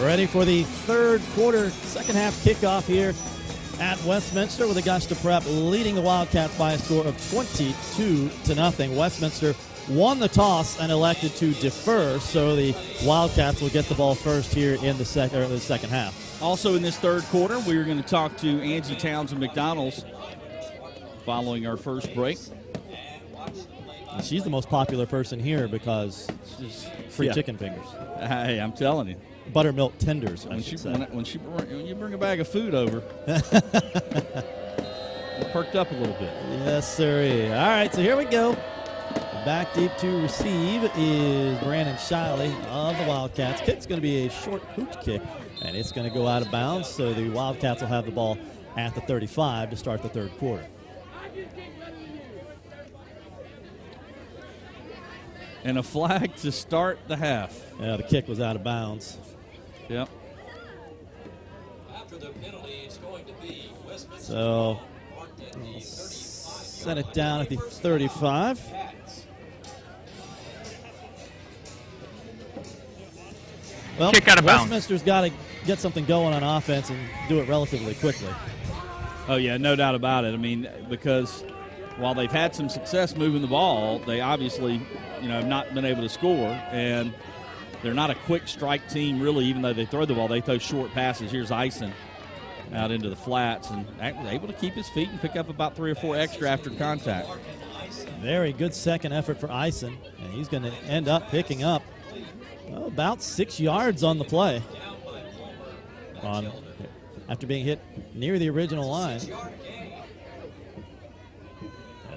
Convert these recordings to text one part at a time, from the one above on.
Ready for the third quarter, second half kickoff here at Westminster, with Augusta Prep leading the Wildcats by a score of 22-0. Westminster won the toss and elected to defer, so the Wildcats will get the ball first here in the second half. Also in this third quarter, we're going to talk to Angie Townsend McDonald's following our first break. And she's the most popular person here because she's free chicken fingers. Hey, I'm telling you. Buttermilk tenders, I should say. When you bring a bag of food over, we're perked up a little bit. Yes, sir. All right, so here we go. Back deep to receive is Brandon Shiley of the Wildcats. Kick's going to be a short hoot kick, and it's going to go out of bounds, so the Wildcats will have the ball at the 35 to start the third quarter. And a flag to start the half. Yeah, the kick was out of bounds. Yep. After the penalty, it's going to be Westminster. So, set it down at the 35. Well, kick out of bounds. Westminster's got to get something going on offense and do it relatively quickly. Oh, yeah, no doubt about it. I mean, because while they've had some success moving the ball, they obviously, have not been able to score. And they're not a quick strike team, really, even though they throw the ball. They throw short passes. Here's Ison out into the flats and able to keep his feet and pick up about 3 or 4 extra after contact. Very good second effort for Ison, and he's going to end up picking up about 6 yards on the play after being hit near the original line.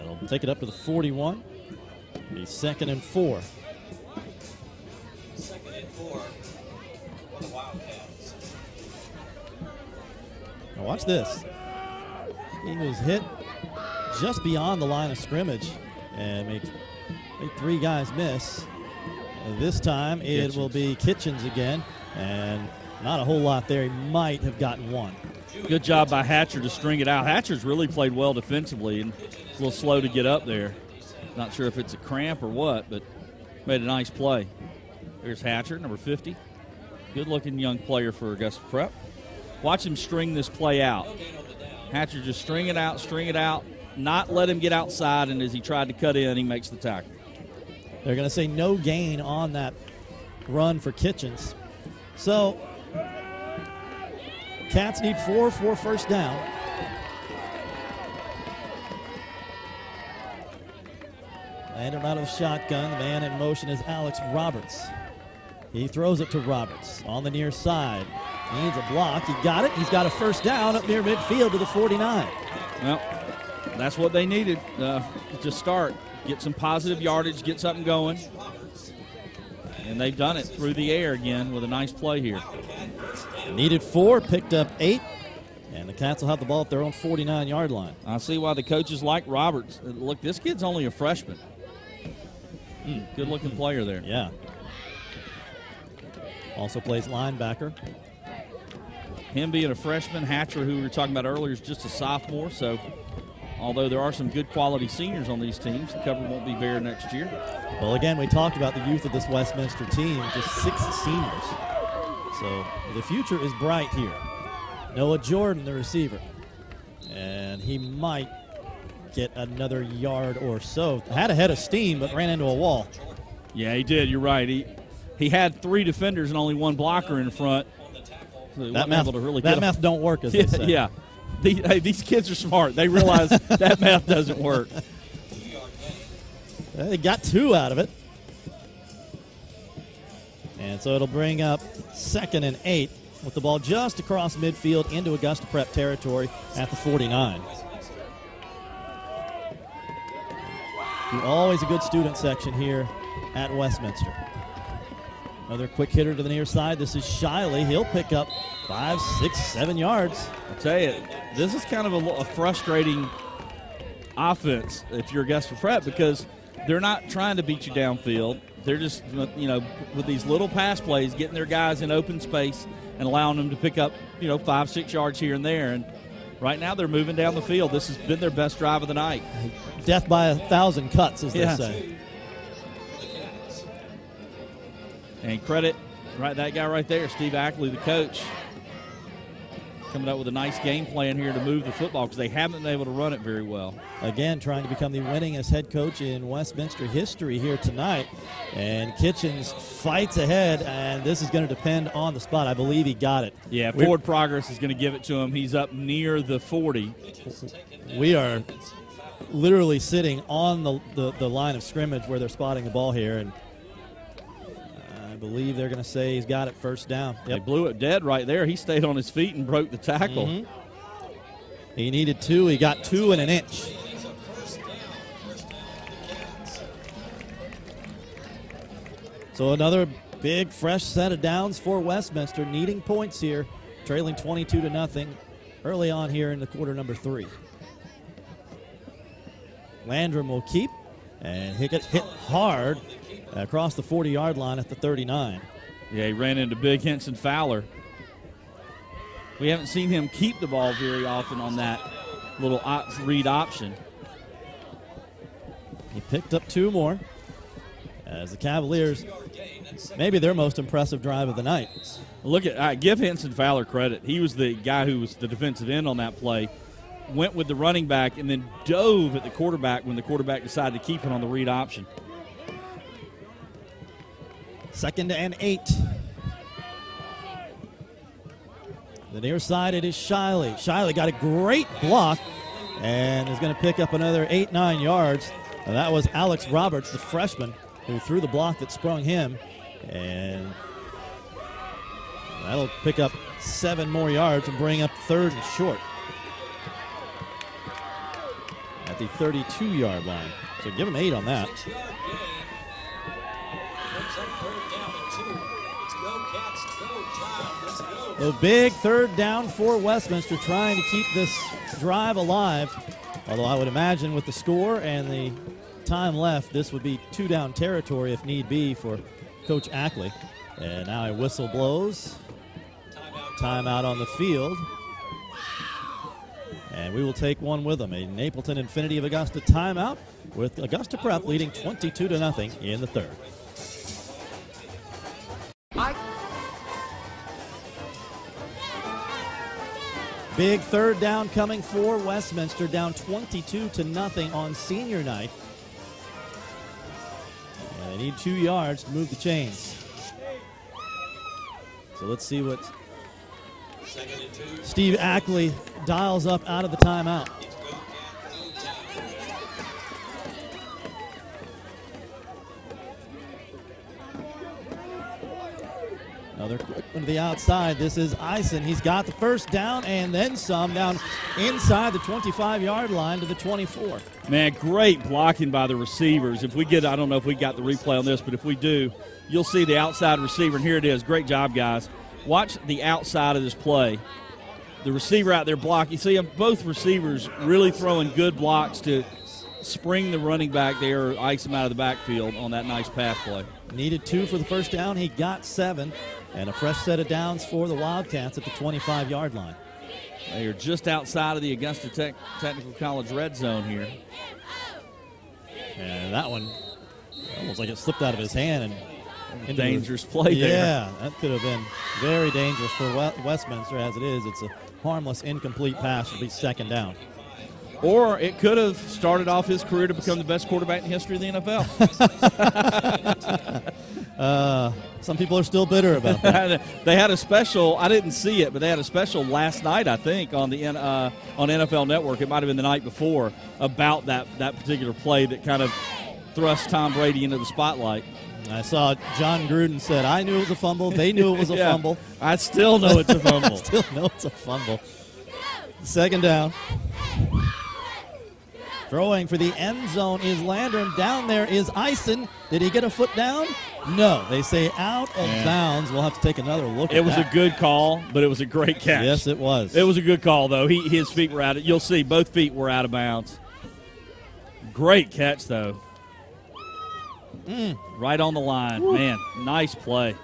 It'll take it up to the 41. Be 2nd and 4. Second and 4 for the Wildcats. Now watch this. He was hit just beyond the line of scrimmage and made 3 guys miss. And this time it will be Kitchens again, and not a whole lot there. He might have gotten 1. Good job by Hatcher to string it out. Hatcher's really played well defensively and a little slow to get up there. Not sure if it's a cramp or what, but made a nice play. There's Hatcher, number 50. Good-looking young player for Augusta Prep. Watch him string this play out. Hatcher just string it out, not let him get outside, and as he tried to cut in, he makes the tackle. They're going to say no gain on that run for Kitchens. So, Cats need 4 for first down. Landed out of the shotgun. The man in motion is Alex Roberts. He throws it to Roberts on the near side. Needs a block. He got it. He's got a first down up near midfield to the 49. Well, that's what they needed to start. Get some positive yardage, get something going. And they've done it through the air again with a nice play here. Needed 4, picked up 8. And the Cats will have the ball at their own 49-yard line. I see why the coaches like Roberts. Look, this kid's only a freshman. Good-looking player there. Yeah. Also plays linebacker. Him being a freshman, Hatcher, who we were talking about earlier, is just a sophomore. So, although there are some good quality seniors on these teams, the cover won't be bare next year. Well, again, we talked about the youth of this Westminster team, just 6 seniors. So the future is bright here. Noah Jordan, the receiver. And he might get another yard or so. Had a head of steam, but ran into a wall. Yeah, he did. You're right. He had 3 defenders and only 1 blocker in front. So that math don't work, as they say. Yeah. These kids are smart. They realize that math doesn't work. They got 2 out of it. And so it'll bring up 2nd and 8 with the ball just across midfield into Augusta Prep territory at the 49. Always a good student section here at Westminster. Another quick hitter to the near side. This is Shiley. He'll pick up 5, 6, 7 yards. I'll tell you, this is kind of a frustrating offense if you're Augusta Prep because they're not trying to beat you downfield. They're just, with these little pass plays, getting their guys in open space and allowing them to pick up, 5, 6 yards here and there. And right now they're moving down the field. This has been their best drive of the night. Death by 1,000 cuts, as they say. And credit Right, that guy right there, Steve Ackley, the coach, coming up with a nice game plan here to move the football because they haven't been able to run it very well. Again, trying to become the winningest head coach in Westminster history here tonight. And Kitchens fights ahead, and this is going to depend on the spot. I believe he got it. Yeah, forward progress is going to give it to him. He's up near the 40. We are literally sitting on the line of scrimmage where they're spotting the ball here, and I believe they're going to say he's got it first down. Yep. They blew it dead right there. He stayed on his feet and broke the tackle. Mm-hmm. He needed 2. He got 2 and an inch. So another big, fresh set of downs for Westminster, needing points here, trailing 22-0 early on here in the quarter number 3. Landrum will keep and hit hard across the 40-yard line at the 39. Yeah, he ran into big Henson Fowler. We haven't seen him keep the ball very often on that little read option. He picked up 2 more as the Cavaliers, maybe their most impressive drive of the night. Look at, give Henson Fowler credit. He was the guy who was the defensive end on that play, went with the running back, and then dove at the quarterback when the quarterback decided to keep it on the read option. 2nd and 8. The near side, it is Shiley. Shiley got a great block and is going to pick up another 8-9 yards. And that was Alex Roberts, the freshman, who threw the block that sprung him. And that'll pick up 7 more yards and bring up 3rd and short at the 32-yard line. So give him 8 on that. A big 3rd down for Westminster, trying to keep this drive alive. Although I would imagine with the score and the time left, this would be 2-down territory if need be for Coach Ackley. And now a whistle blows. Timeout on the field. And we will take one with them. A Napleton Infinity of Augusta timeout with Augusta Prep leading 22-0 in the 3rd. Big 3rd down coming for Westminster, down 22-0 on senior night. And they need 2 yards to move the chains. So let's see what Steve Ackley dials up out of the timeout. Another quick one to the outside. This is Eisen. He's got the first down and then some, down inside the 25-yard line to the 24. Man, great blocking by the receivers. If we get, I don't know if we got the replay on this, but if we do, you'll see the outside receiver, and here it is. Great job, guys. Watch the outside of this play. The receiver out there blocking. You see them, both receivers really throwing good blocks to spring the running back there or ice him out of the backfield on that nice pass play. Needed 2 for the first down. He got 7. And a fresh set of downs for the Wildcats at the 25-yard line. They are just outside of the Augusta Technical College red zone here. And that one, almost like it slipped out of his hand. And dangerous play there. Yeah, that could have been very dangerous for Westminster. As it is, it's a harmless, incomplete pass. It'll be 2nd down. Or it could have started off his career to become the best quarterback in the history of the NFL. Some people are still bitter about that. They had a special, I didn't see it, but they had a special last night, I think, on the on NFL Network. It might have been the night before, about that particular play that kind of thrust Tom Brady into the spotlight. I saw John Gruden said, I knew it was a fumble. They knew it was a fumble. I still know it's a fumble. I still know it's a fumble. 2nd down. Throwing for the end zone is Landrum. Down there is Eisen. Did he get a foot down? No. They say out of bounds. We'll have to take another look at that. It was a good call, but it was a great catch. Yes, it was. It was a good call, though. His feet were out. You'll see both feet were out of bounds. Great catch, though. Right on the line. Woo. Man, nice play.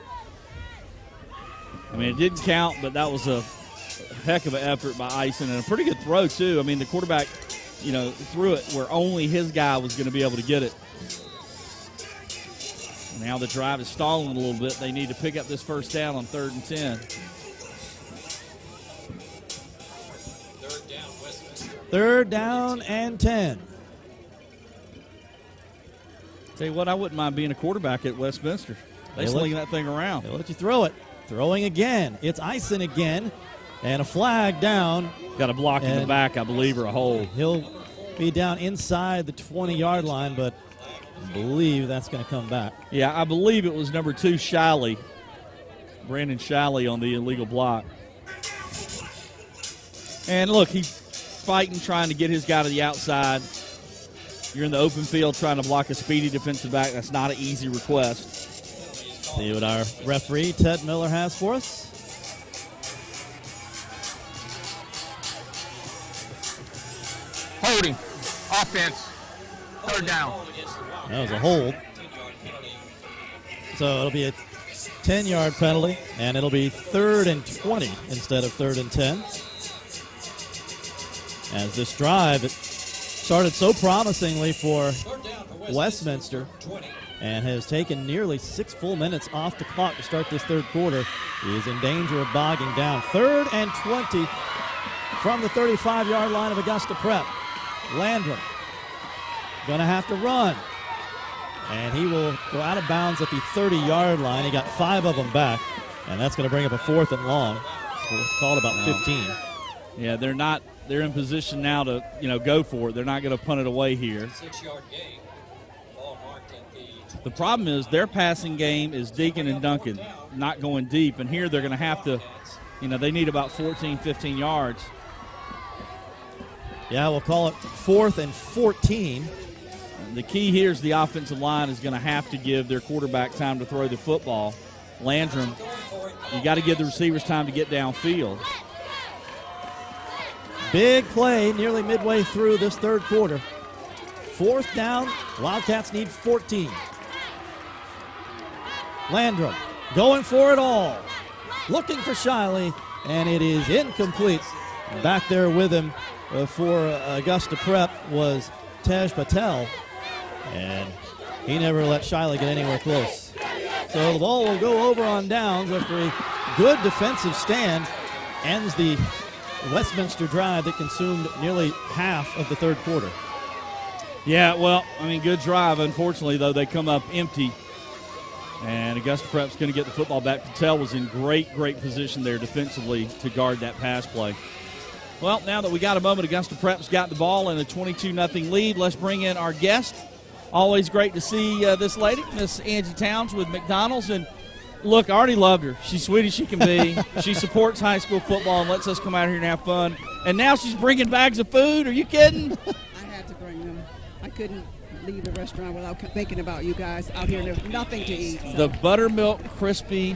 I mean, it didn't count, but that was a heck of an effort by Eisen and a pretty good throw, too. I mean, the quarterback, threw it where only his guy was going to be able to get it. Now the drive is stalling a little bit. They need to pick up this first down on 3rd and 10. Third down, Westminster. 3rd down and 10. Tell you what, I wouldn't mind being a quarterback at Westminster. They sling that thing around. They'll let you throw it. Throwing again. It's Ison again. And a flag down. Got a block in the back, I believe, or a hold. He'll be down inside the 20-yard line, but I believe that's going to come back. Yeah, I believe it was number 2, Shiley. Brandon Shiley on the illegal block. And look, he's fighting, trying to get his guy to the outside. You're in the open field trying to block a speedy defensive back. That's not an easy request. See what our referee, Ted Miller, has for us. Holding. Offense. 3rd down. That was a hold. So it'll be a 10-yard penalty, and it'll be 3rd and 20 instead of 3rd and 10. As this drive, it started so promisingly for Westminster and has taken nearly 6 full minutes off the clock to start this 3rd quarter. He is in danger of bogging down. 3rd and 20 from the 35-yard line of Augusta Prep. Landrum going to have to run. And he will go out of bounds at the 30-yard line. He got 5 of them back, and that's going to bring up a 4th and long. It's called about 15. Yeah, they're in position now to, go for it. They're not going to punt it away here. 6-yard gain. Ball marked at The problem is their passing game is Deacon and Duncan, not going deep. And here they're going to have to, they need about 14, 15 yards. Yeah, we'll call it 4th and 14. The key here is the offensive line is going to have to give their quarterback time to throw the football. Landrum, you got to give the receivers time to get downfield. Big play nearly midway through this 3rd quarter. 4th down, Wildcats need 14. Landrum going for it all. Looking for Shiley, and it is incomplete. Back there with him for Augusta Prep was Tej Patel, and he never let Shiley get anywhere close. So the ball will go over on downs after a good defensive stand. Ends the Westminster drive that consumed nearly half of the 3rd quarter. Yeah, well, good drive. Unfortunately, though, they come up empty. And Augusta Prep's going to get the football back. Patel was in great position there defensively to guard that pass play. Well, now that we got a moment, Augusta Prep's got the ball in a 22-0 lead. Let's bring in our guest. Always great to see this lady, Miss Angie Towns with McDonald's. And look, I already loved her. She's sweet as she can be. She supports high school football and lets us come out here and have fun. And now she's bringing bags of food. Are you kidding? I had to bring them. I couldn't leave the restaurant without thinking about you guys out here. There's nothing to eat. So. The buttermilk crispy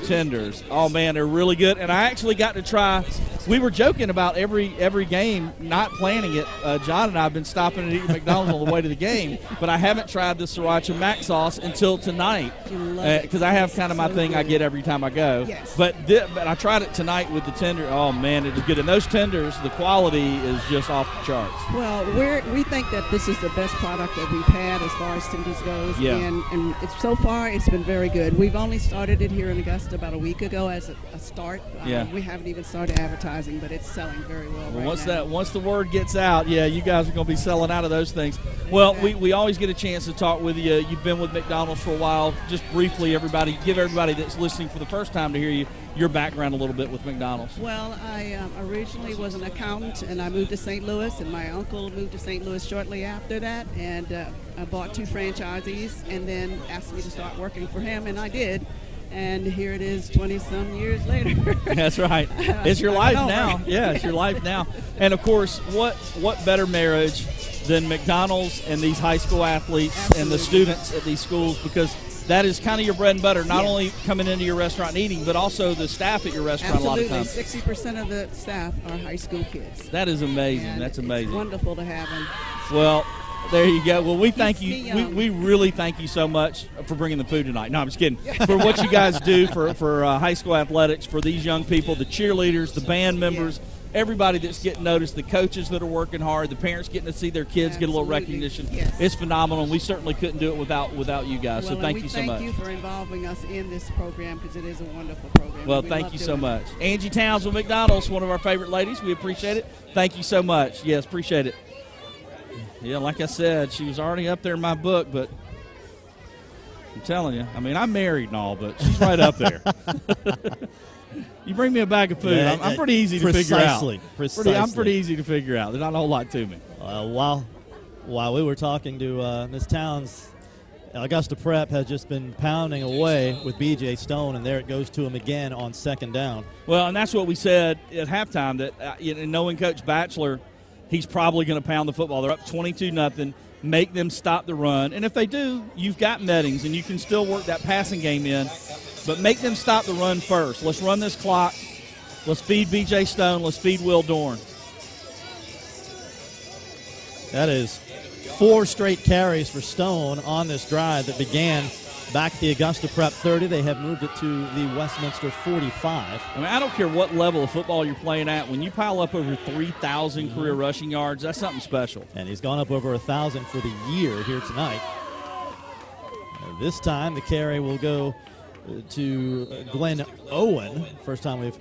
tenders. Oh, man, they're really good. And I actually got to try. We were joking about every game, not planning it. John and I have been stopping and eating McDonald's on the way to the game, but I haven't tried the sriracha mac sauce until tonight because I have kind of my thing I get every time I go. Yes. But I tried it tonight with the tender. Oh, man, it is good. And those tenders, the quality is just off the charts. Well, we think that this is the best product that we've had as far as tenders goes. Yeah. And so far it's been very good. We've only started it here in Augusta about a week ago as a start. Yeah. We haven't even started advertising, but it's selling very well right now. Once the word gets out, yeah, you guys are going to be selling out of those things. Well, we always get a chance to talk with you. You've been with McDonald's for a while. Just briefly, give everybody that's listening for the first time to hear your background a little bit with McDonald's. Well, I originally was an accountant, and I moved to St. Louis, and my uncle moved to St. Louis shortly after that, and I bought 2 franchisees and then asked me to start working for him, and I did. And here it is 20-some years later. That's right. It's your life now. Yeah, it's your life now. And, of course, what better marriage than McDonald's and these high school athletes Absolutely. And the students at these schools, because that is kind of your bread and butter, not only coming into your restaurant and eating, but also the staff at your restaurant. Absolutely. A lot of times. 60% of the staff are high school kids. That is amazing. And that's amazing. It's wonderful to have them. Well, there you go. Well, we thank Keeps you. me young. We really thank you so much for bringing the food tonight. No, I'm just kidding. For what you guys do for high school athletics, for these young people, the cheerleaders, the band members, everybody that's getting noticed, the coaches that are working hard, the parents getting to see their kids get a little Absolutely. recognition. Yes. It's phenomenal, and we certainly couldn't do it without you guys. Well, So thank you so much. Thank you for involving us in this program because it is a wonderful program. Well, We thank love you so doing it. much. Angie Townsend McDonald's, one of our favorite ladies. We appreciate it. Thank you so much. Yes, appreciate it. Yeah, like I said, she was already up there in my book, but I'm telling you, I mean, I'm married and all, but she's right up there. You bring me a bag of food, Yeah, I'm pretty easy to figure out. Precisely. I'm pretty easy to figure out. There's not a whole lot to me. While we were talking to Ms. Towns, Augusta Prep has just been pounding away with B.J. Stone, and there it goes to him again on second down. Well, and that's what we said at halftime, that knowing Coach Batchelor, he's probably going to pound the football. They're up 22-0. Make them stop the run. And if they do, you've got Meddings, and you can still work that passing game in. But make them stop the run first. Let's run this clock. Let's feed B.J. Stone. Let's feed Will Dorn. That is 4 straight carries for Stone on this drive that began back at the Augusta Prep 30. They have moved it to the Westminster 45. I mean, I don't care what level of football you're playing at. When you pile up over 3,000 career rushing yards, that's something special. And he's gone up over 1,000 for the year here tonight. This time the carry will go to Glenn Owen. First time we've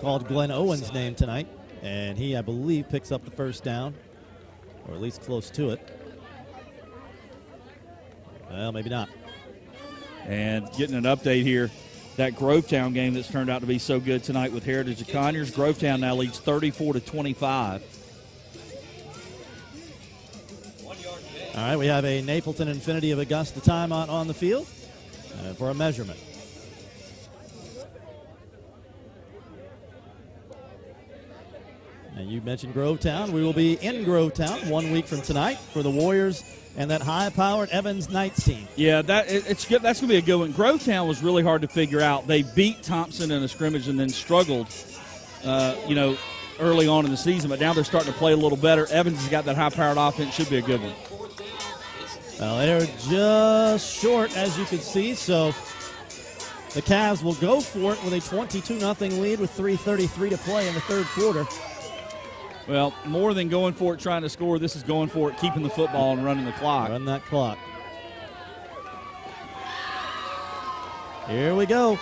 called Glenn Owen's name tonight. And he, I believe, picks up the first down, or at least close to it. Well, maybe not. And getting an update here, that Grovetown game that's turned out to be so good tonight with Heritage of Conyers. Grovetown now leads 34-25. All right, we have a Napleton Infinity of Augusta timeout on the field for a measurement. And you mentioned Grovetown. We will be in Grovetown 1 week from tonight for the Warriors and that high-powered Evans Knights team. Yeah, it's good. That's going to be a good one. Grovetown was really hard to figure out. They beat Thompson in a scrimmage and then struggled, early on in the season, but now they're starting to play a little better. Evans has got that high-powered offense. Should be a good one. Well, they're just short, as you can see, so the Cavs will go for it with a 22-0 lead with 3:33 to play in the third quarter. Well, more than going for it, trying to score, this is going for it, keeping the football and running the clock. Run that clock. Here we go.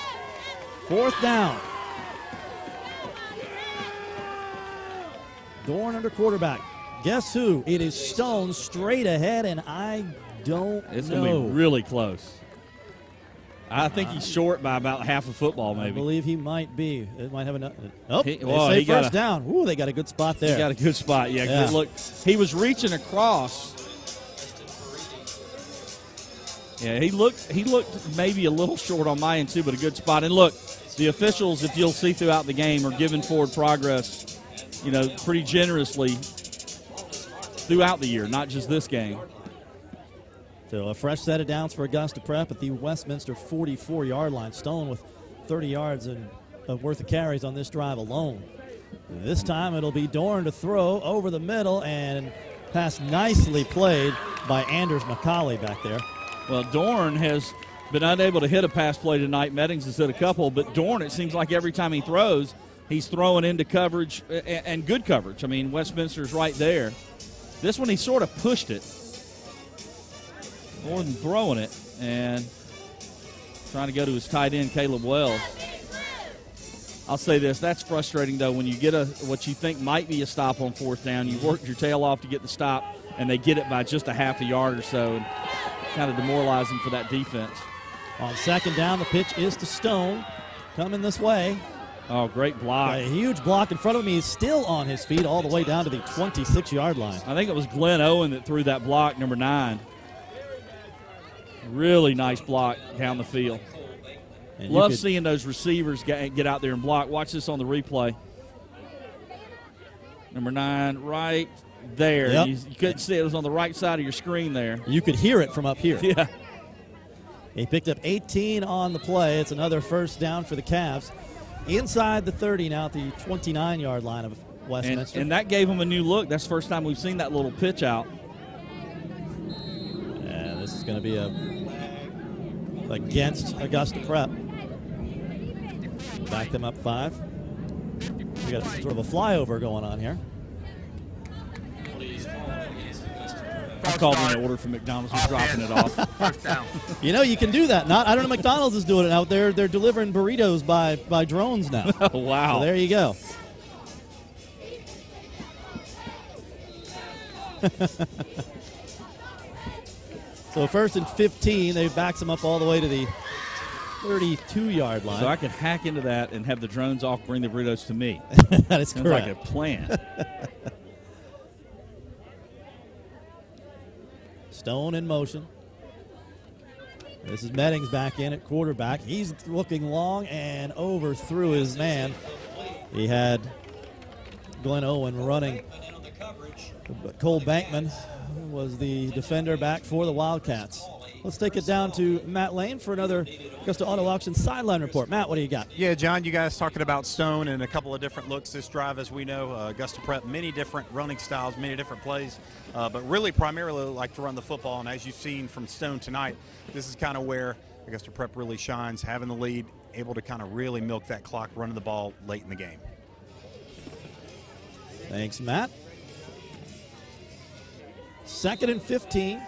4th down. Dorn under quarterback. Guess who? It is Stone straight ahead, and I don't It's know. going to be really close. I think he's short by about half a football, maybe. I believe he might be. It might have enough. Oh, He they say got first down. Ooh, they got a good spot there. He got a good spot. Yeah, Yeah. Look, he was reaching across. Yeah, he looked maybe a little short on my end too, but a good spot. And look, the officials, if you'll see throughout the game, are giving forward progress, pretty generously throughout the year, not just this game. So a fresh set of downs for Augusta Prep at the Westminster 44-yard line. Stone with 30 yards worth of carries on this drive alone. This time it'll be Dorn to throw over the middle, and pass nicely played by Anders McCauley back there. Well, Dorn has been unable to hit a pass play tonight. Meddings has hit a couple, but Dorn, it seems like every time he throws, he's throwing into coverage and good coverage. I mean, Westminster's right there. This one, he sort of pushed it more than throwing it, and trying to go to his tight end, Caleb Wells. I'll say this, that's frustrating, though, when you get what you think might be a stop on 4th down. You've worked your tail off to get the stop, and they get it by just a half a yard or so, and kind of demoralizing for that defense. On 2nd down, the pitch is to Stone, coming this way. Oh, great block. A huge block in front of him. He's still on his feet all the way down to the 26-yard line. I think it was Glenn Owen that threw that block, number 9. Really nice block down the field. And Love seeing those receivers get out there and block. Watch this on the replay. Number 9 right there. Yep. You couldn't see it. It was on the right side of your screen there. You could hear it from up here. Yeah. He picked up 18 on the play. It's another first down for the Cavs. Inside the 30 now at the 29-yard line of Westminster. And that gave them a new look. That's the first time we've seen that little pitch out. And this is going to be against Augusta Prep. Back them up 5. We got sort of a flyover going on here. I called in an order from McDonald's. We're dropping it off. First down. You know, you can do that. I don't know. McDonald's is doing it out there. They're delivering burritos by drones now. Oh, wow. So there you go. So first and 15, they backs them up all the way to the 32-yard line. So I could hack into that and have the drones off, bring the burritos to me. That is Sounds correct. like a plan. Stone in motion. This is Meddings back in at quarterback. He's looking long and overthrew his man. He had Glenn Owen running. But Cole Bankman was the defender back for the Wildcats. Let's take it down to Matt Lane for another Augusta Auto Auction sideline report. Matt, what do you got? Yeah, John, you guys talking about Stone and a couple of different looks this drive. As we know, Augusta Prep, many different running styles, many different plays, but really primarily like to run the football. And as you've seen from Stone tonight, this is kind of where Augusta Prep really shines, having the lead, able to kind of really milk that clock, running the ball late in the game. Thanks, Matt. 2nd and 15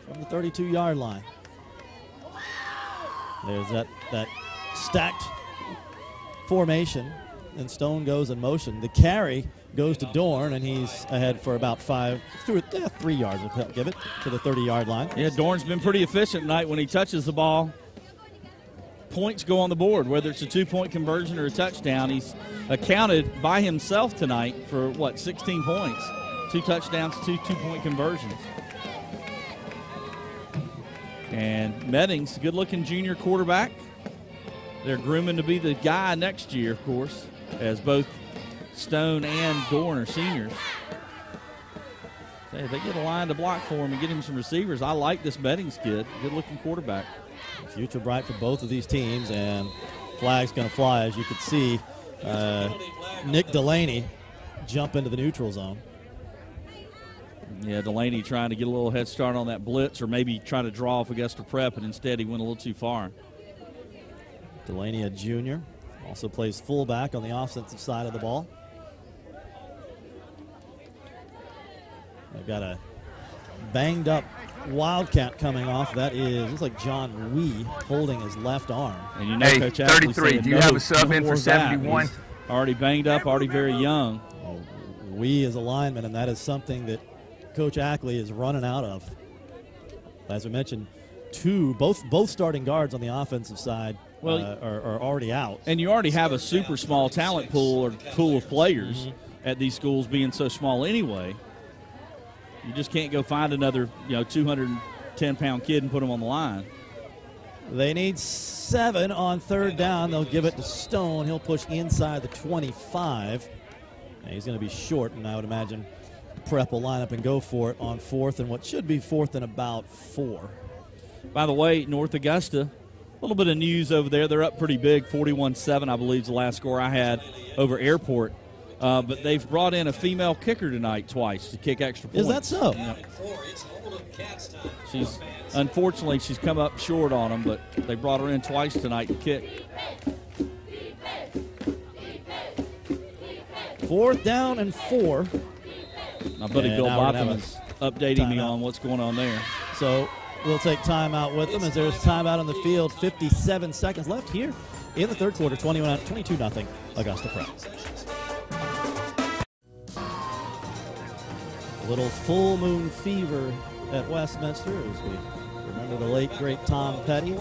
from the 32-yard line. There's that stacked formation, and Stone goes in motion. The carry goes to Dorn, and he's ahead for about 3 yards. We'll give it to the 30-yard line. Yeah, Dorn's been pretty efficient tonight when he touches the ball. Points go on the board, whether it's a 2-point conversion or a touchdown. He's accounted by himself tonight for, 16 points. 2 touchdowns, 2 2-point conversions. And Meddings, good-looking junior quarterback. They're grooming to be the guy next year, of course, as both Stone and Dorn are seniors. If they get a line to block for him and get him some receivers, I like this Meddings kid. Good-looking quarterback. Future bright for both of these teams, and flag's going to fly, as you could see. Nick Delaney jump into the neutral zone. Yeah, Delaney trying to get a little head start on that blitz, or maybe trying to draw off Augusta Prep, and instead he went a little too far. Delaney, a junior, also plays fullback on the offensive side of the ball. They've got a banged-up Wildcat coming off. That is, looks like John Wee holding his left arm. And you know, Hey, Coach Ashley 33, said do you no, have a sub no in more for of that. 71? He's already banged up, already very young. Wee is a lineman, and that is something that Coach Ackley is running out of. As we mentioned, both starting guards on the offensive side are already out. And you already have a super small talent pool or pool of players at these schools being so small anyway. You just can't go find another 210-pound kid and put him on the line. They need 7 on 3rd down. They'll give it to Stone. He'll push inside the 25. And he's going to be short, and I would imagine Prep will line up and go for it on 4th and what should be 4th and about 4. By the way, North Augusta, a little bit of news over there. They're up pretty big, 41-7, I believe is the last score I had over Airport. But they've brought in a female kicker tonight twice to kick extra points. Is that so? Yep. Unfortunately, she's come up short on them, but they brought her in twice tonight to kick. 4th down and 4. My buddy And Bill now we're gonna Botham have is updating me timeout. on what's going on there. So we'll take timeout with them as there's timeout on the field. 57 seconds left here in the 3rd quarter. 22-0 Augusta Prep. A little full moon fever at Westminster as we remember the late, great Tom Petty.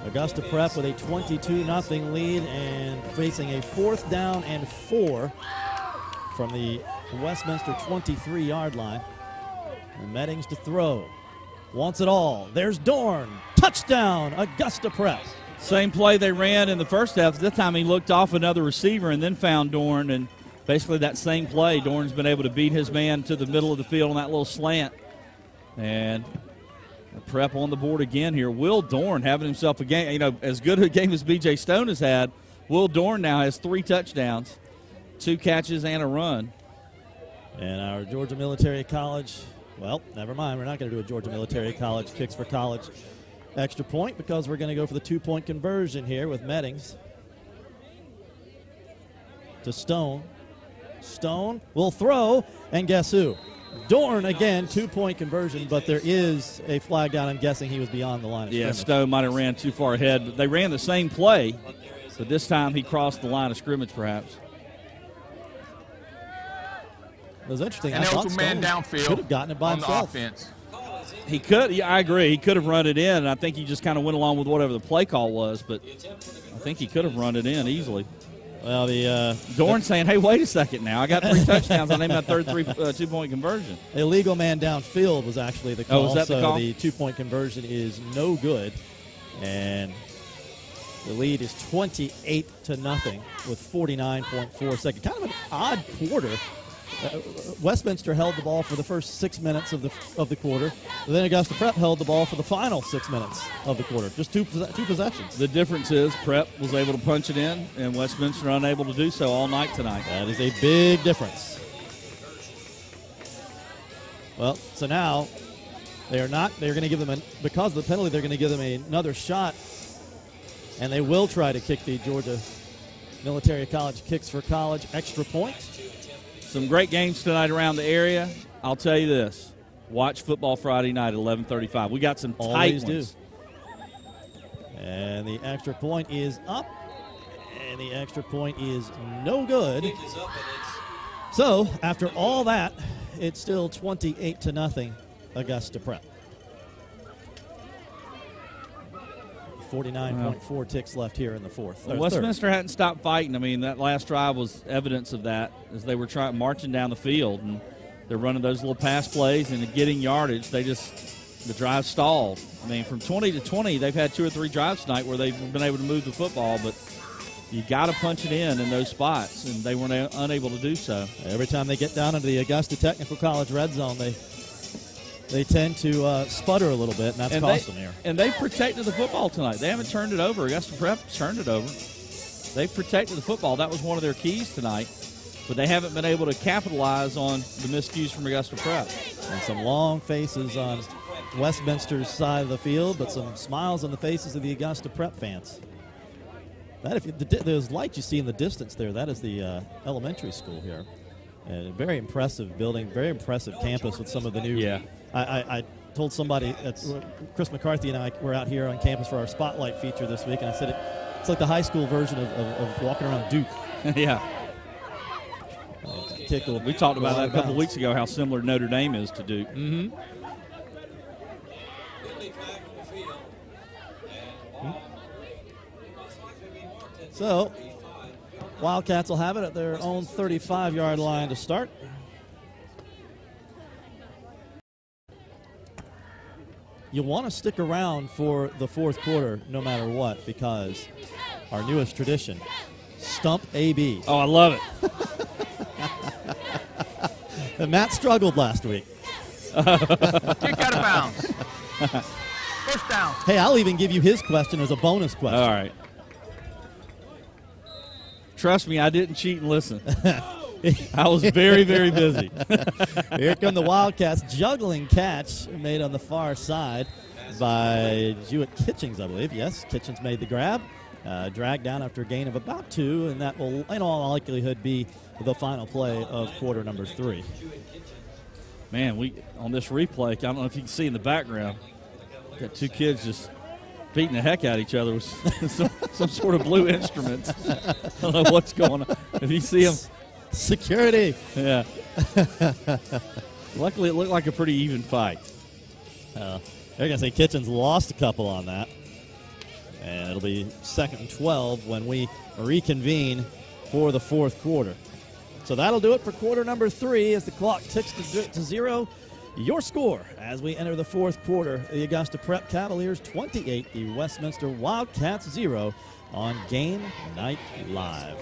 Augusta Prep with a 22-0 lead and facing a 4th down and 4 from the Westminster 23-yard line. And Meddings to throw. Wants it all. There's Dorn. Touchdown, Augusta Prep. Same play they ran in the first half. This time he looked off another receiver and then found Dorn, and basically that same play, Dorn's been able to beat his man to the middle of the field on that little slant. And Prep on the board again here. Will Dorn having himself a game, as good a game as B.J. Stone has had. Will Dorn now has 3 touchdowns, 2 catches, and a run. And our Georgia Military College, well, never mind. We're not going to do a Georgia Military College kicks for college extra point because we're going to go for the 2-point conversion here with Meddings. to Stone. Stone will throw, and guess who? Dorn again, 2-point conversion, but there is a flag down. I'm guessing he was beyond the line of scrimmage. Yeah, Stone might have ran too far ahead. But they ran the same play, but this time he crossed the line of scrimmage perhaps. It was interesting. And I there thought was a man Stone downfield could have gotten it by on the himself. offense. He could. Yeah, I agree. He could have run it in, and I think he just kind of went along with whatever the play call was, but I think he could have run it in easily. Well, the Dorn saying, hey, wait a second now. I got 3 touchdowns. I named my third 2-point conversion. illegal man downfield was actually the call. Oh, was that the call? The 2-point conversion is no good, and the lead is 28-0 with 49.4 seconds. Kind of an odd quarter. Westminster held the ball for the first 6 minutes of the quarter. And then Augusta Prep held the ball for the final 6 minutes of the quarter. Just two possessions. The difference is Prep was able to punch it in, and Westminster unable to do so all night tonight. That is a big difference. Well, so now they're going to give them, because of the penalty, they're going to give them another shot, and they will try to kick the Georgia Military College Kicks for College extra point. Some great games tonight around the area. I'll tell you this. Watch Football Friday night at 11:35. We got some tight ones. And the extra point is up. And the extra point is no good. So, after all that, it's still 28-0 Augusta Prep. 49.4 ticks left here in the fourth. Westminster hadn't stopped fighting. I mean, that last drive was evidence of that as they were marching down the field, and they're running those little pass plays and getting yardage. The drive stalled. I mean, from 20 to 20, they've had 2 or 3 drives tonight where they've been able to move the football, but you got to punch it in those spots, and they were unable to do so. Every time they get down into the Augusta Technical College red zone, they tend to sputter a little bit, and that's cost them here. And they've protected the football tonight. They haven't turned it over. Augusta Prep turned it over. They've protected the football. That was one of their keys tonight, but they haven't been able to capitalize on the miscues from Augusta Prep. And some long faces on Westminster's side of the field, but some smiles on the faces of the Augusta Prep fans. Those lights you see in the distance there, that is the elementary school here. Very impressive building, very impressive campus with some of the new. Yeah. I told somebody, Chris McCarthy and I were out here on campus for our Spotlight feature this week, and I said it's like the high school version of walking around Duke. Yeah. Tickled. We talked about that a couple of weeks ago, how similar Notre Dame is to Duke. Mm-hmm. So, Wildcats will have it at their own 35-yard line to start. You want to stick around for the fourth quarter no matter what, because our newest tradition, Stump AB. Oh, I love it. And Matt struggled last week. Kick out of bounds. First down. Hey, I'll even give you his question as a bonus question. All right. Trust me, I didn't cheat and listen. I was very, very busy. Here come the Wildcats. Juggling catch made on the far side by Jewett Kitchings, I believe. Yes, Kitchings made the grab. Dragged down after a gain of about 2, and that will, in all likelihood, be the final play of quarter number 3. Man, on this replay, I don't know if you can see in the background, got 2 kids just beating the heck out of each other with some sort of blue instruments. I don't know what's going on. If you see them. Security. Yeah. Luckily, it looked like a pretty even fight. They're going to say Kitchens lost a couple on that. And it'll be 2nd and 12 when we reconvene for the fourth quarter. So that'll do it for quarter number 3 as the clock ticks to 0. Your score as we enter the fourth quarter, the Augusta Prep Cavaliers 28, the Westminster Wildcats 0 on Game Night Live.